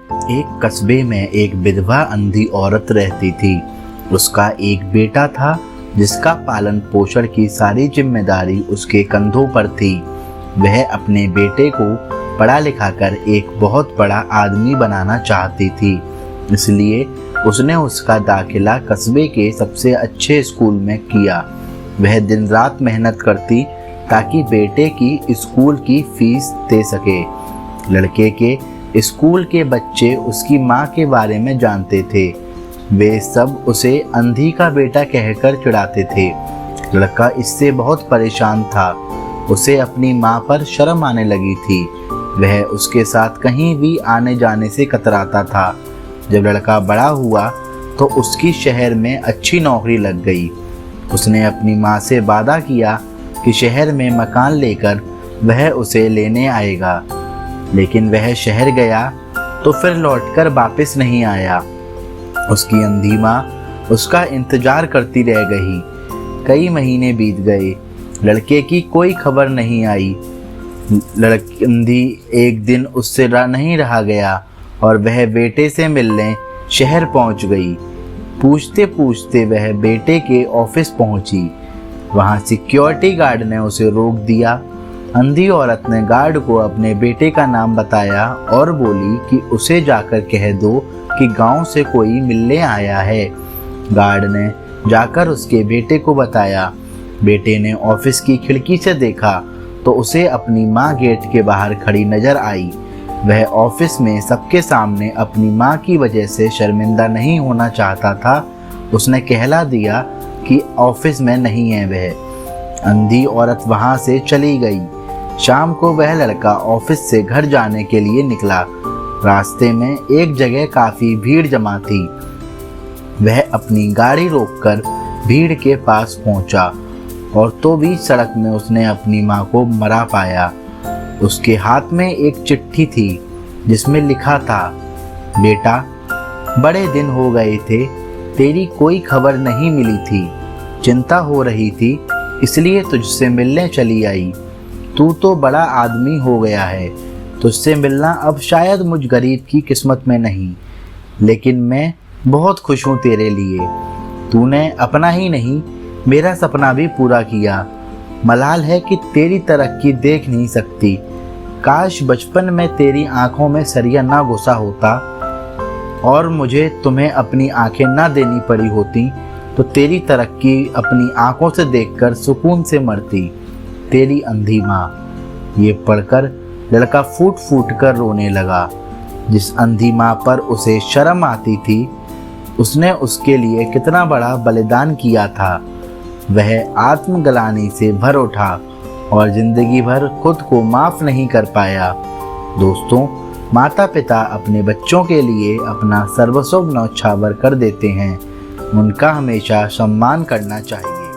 एक कस्बे में एक विधवा अंधी औरत रहती थी। उसका एक बेटा था जिसका पालन पोषण की सारी जिम्मेदारी उसके कंधों पर थी। वह अपने बेटे को पढ़ा लिखा कर एक बहुत बड़ा आदमी बनाना चाहती थी, इसलिए उसने उसका दाखिला कस्बे के सबसे अच्छे स्कूल में किया। वह दिन रात मेहनत करती ताकि बेटे की स्कूल की फीस दे सके। लड़के के स्कूल के बच्चे उसकी माँ के बारे में जानते थे। वे सब उसे अंधी का बेटा कहकर चिढ़ाते थे। लड़का इससे बहुत परेशान था। उसे अपनी माँ पर शर्म आने लगी थी। वह उसके साथ कहीं भी आने जाने से कतराता था। जब लड़का बड़ा हुआ तो उसकी शहर में अच्छी नौकरी लग गई। उसने अपनी माँ से वादा किया कि शहर में मकान लेकर वह उसे लेने आएगा, लेकिन वह शहर गया तो फिर लौटकर वापस नहीं आया। उसकी अंधी माँ उसका इंतजार करती रह गई। कई महीने बीत गए, लड़के की कोई खबर नहीं आई। अंधी एक दिन उससे नहीं रहा गया और वह बेटे से मिलने शहर पहुंच गई। पूछते पूछते वह बेटे के ऑफिस पहुंची। वहां सिक्योरिटी गार्ड ने उसे रोक दिया। अंधी औरत ने गार्ड को अपने बेटे का नाम बताया और बोली कि उसे जाकर कह दो कि गांव से कोई मिलने आया है। गार्ड ने जाकर उसके बेटे को बताया। बेटे ने ऑफिस की खिड़की से देखा तो उसे अपनी माँ गेट के बाहर खड़ी नजर आई। वह ऑफिस में सबके सामने अपनी माँ की वजह से शर्मिंदा नहीं होना चाहता था। उसने कहला दिया कि ऑफिस में नहीं है वह। अंधी औरत वहां से चली गई। शाम को वह लड़का ऑफिस से घर जाने के लिए निकला। रास्ते में एक जगह काफी भीड़ जमा थी। वह अपनी गाड़ी रोककर भीड़ के पास पहुंचा और तो बीच सड़क में उसने अपनी माँ को मरा पाया। उसके हाथ में एक चिट्ठी थी जिसमें लिखा था, बेटा, बड़े दिन हो गए थे, तेरी कोई खबर नहीं मिली थी। चिंता हो रही थी इसलिए तुझसे मिलने चली आई। तू तो बड़ा आदमी हो गया है, तुझसे मिलना अब शायद मुझ गरीब की किस्मत में नहीं, लेकिन मैं बहुत खुश हूँ तेरे लिए। तूने अपना ही नहीं मेरा सपना भी पूरा किया। मलाल है कि तेरी तरक्की देख नहीं सकती। काश बचपन में तेरी आंखों में सरिया ना घुसा होता और मुझे तुम्हें अपनी आंखें ना देनी पड़ी होती तो तेरी तरक्की अपनी आंखों से देखकर सुकून से मरती। तेरी अंधी माँ। ये पढ़कर लड़का फूट फूट कर रोने लगा। जिस अंधी माँ पर उसे शर्म आती थी, उसने उसके लिए कितना बड़ा बलिदान किया था। वह आत्मग्लानि से भर उठा और जिंदगी भर खुद को माफ नहीं कर पाया। दोस्तों, माता पिता अपने बच्चों के लिए अपना सर्वस्व न्यौछावर कर देते हैं। उनका हमेशा सम्मान करना चाहिए।